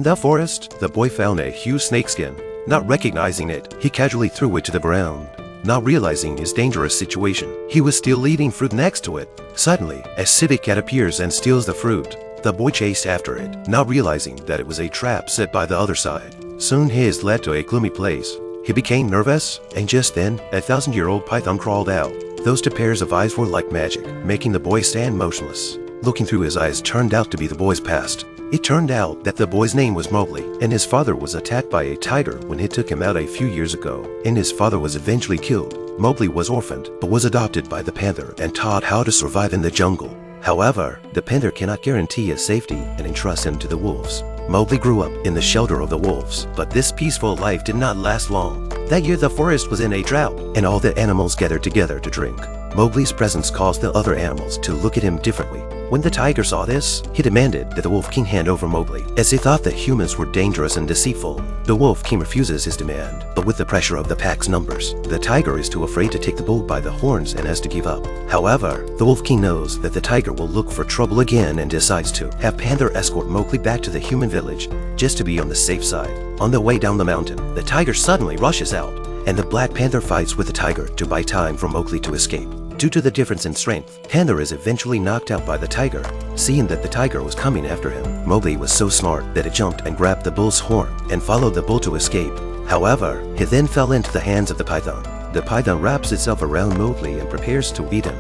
In the forest, the boy found a huge snakeskin. Not recognizing it, he casually threw it to the ground. Not realizing his dangerous situation, he was still eating fruit next to it. Suddenly, a civet cat appears and steals the fruit. The boy chased after it, not realizing that it was a trap set by the other side. Soon he is led to a gloomy place. He became nervous, and just then, a 1,000-year-old python crawled out. Those 2 pairs of eyes were like magic, making the boy stand motionless. Looking through his eyes turned out to be the boy's past. It turned out that the boy's name was Mowgli, and his father was attacked by a tiger when he took him out a few years ago, and his father was eventually killed. Mowgli was orphaned, but was adopted by the panther and taught how to survive in the jungle. However, the panther cannot guarantee his safety and entrusts him to the wolves. Mowgli grew up in the shelter of the wolves, but this peaceful life did not last long. That year the forest was in a drought, and all the animals gathered together to drink. Mowgli's presence caused the other animals to look at him differently. When the tiger saw this, he demanded that the Wolf King hand over Mowgli, as he thought that humans were dangerous and deceitful. The Wolf King refuses his demand, but with the pressure of the pack's numbers, the tiger is too afraid to take the bull by the horns and has to give up. However, the Wolf King knows that the tiger will look for trouble again and decides to have Panther escort Mowgli back to the human village, just to be on the safe side. On the way down the mountain, the tiger suddenly rushes out, and the Black Panther fights with the tiger to buy time for Mowgli to escape. Due to the difference in strength, Panther is eventually knocked out by the tiger. Seeing that the tiger was coming after him, Mowgli was so smart that it jumped and grabbed the bull's horn and followed the bull to escape. However, he then fell into the hands of the python. The python wraps itself around Mowgli and prepares to eat him.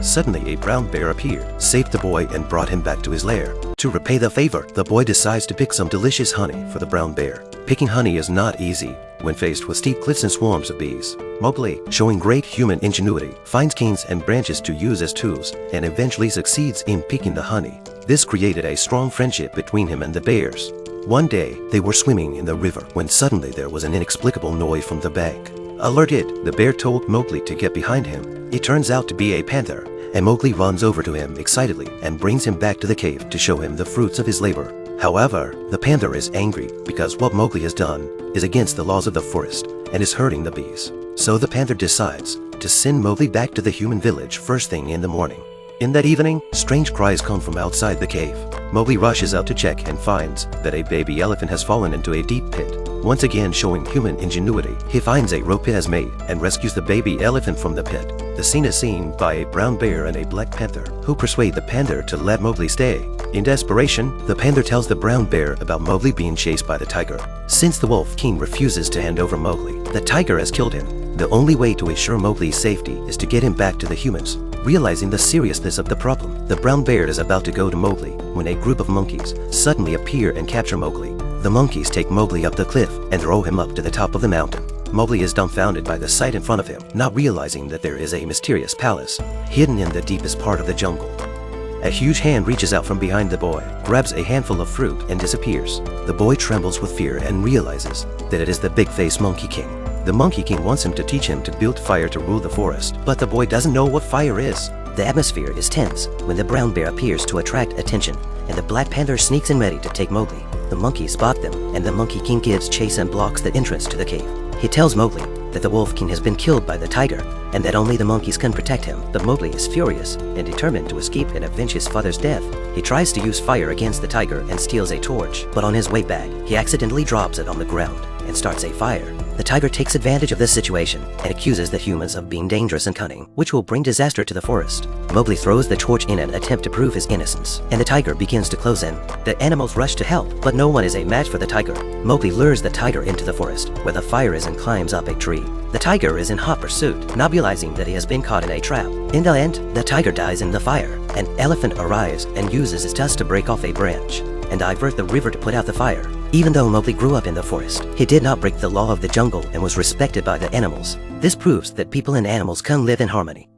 Suddenly, a brown bear appeared, saved the boy, and brought him back to his lair. To repay the favor, the boy decides to pick some delicious honey for the brown bear. Picking honey is not easy when faced with steep cliffs and swarms of bees. Mowgli, showing great human ingenuity, finds canes and branches to use as tools and eventually succeeds in picking the honey. This created a strong friendship between him and the bears. One day, they were swimming in the river when suddenly there was an inexplicable noise from the bank. Alerted, the bear told Mowgli to get behind him. It turns out to be a panther, and Mowgli runs over to him excitedly and brings him back to the cave to show him the fruits of his labor. However, the panther is angry because what Mowgli has done is against the laws of the forest and is hurting the bees. So the panther decides to send Mowgli back to the human village first thing in the morning. In that evening, strange cries come from outside the cave. Mowgli rushes out to check and finds that a baby elephant has fallen into a deep pit. Once again showing human ingenuity, he finds a rope it has made and rescues the baby elephant from the pit. The scene is seen by a brown bear and a black panther, who persuade the panther to let Mowgli stay. In desperation, the panther tells the brown bear about Mowgli being chased by the tiger. Since the Wolf King refuses to hand over Mowgli, the tiger has killed him. The only way to ensure Mowgli's safety is to get him back to the humans. Realizing the seriousness of the problem, the brown bear is about to go to Mowgli when a group of monkeys suddenly appear and capture Mowgli. The monkeys take Mowgli up the cliff and throw him up to the top of the mountain. Mowgli is dumbfounded by the sight in front of him, not realizing that there is a mysterious palace hidden in the deepest part of the jungle. A huge hand reaches out from behind the boy, grabs a handful of fruit, and disappears. The boy trembles with fear and realizes that it is the big-faced Monkey King. The Monkey King wants him to teach him to build fire to rule the forest, but the boy doesn't know what fire is. The atmosphere is tense when the brown bear appears to attract attention, and the Black Panther sneaks in ready to take Mowgli. The monkeys spot them, and the Monkey King gives chase and blocks the entrance to the cave. He tells Mowgli that the Wolf King has been killed by the tiger, and that only the monkeys can protect him. But Mowgli is furious and determined to escape and avenge his father's death. He tries to use fire against the tiger and steals a torch, but on his way back, he accidentally drops it on the ground and starts a fire. The tiger takes advantage of this situation and accuses the humans of being dangerous and cunning, which will bring disaster to the forest. Mowgli throws the torch in an attempt to prove his innocence, and the tiger begins to close in. The animals rush to help, but no one is a match for the tiger. Mowgli lures the tiger into the forest, where the fire is, and climbs up a tree. The tiger is in hot pursuit, not realizing that he has been caught in a trap. In the end, the tiger dies in the fire. An elephant arrives and uses his tusk to break off a branch and divert the river to put out the fire. Even though Mowgli grew up in the forest, he did not break the law of the jungle and was respected by the animals. This proves that people and animals can live in harmony.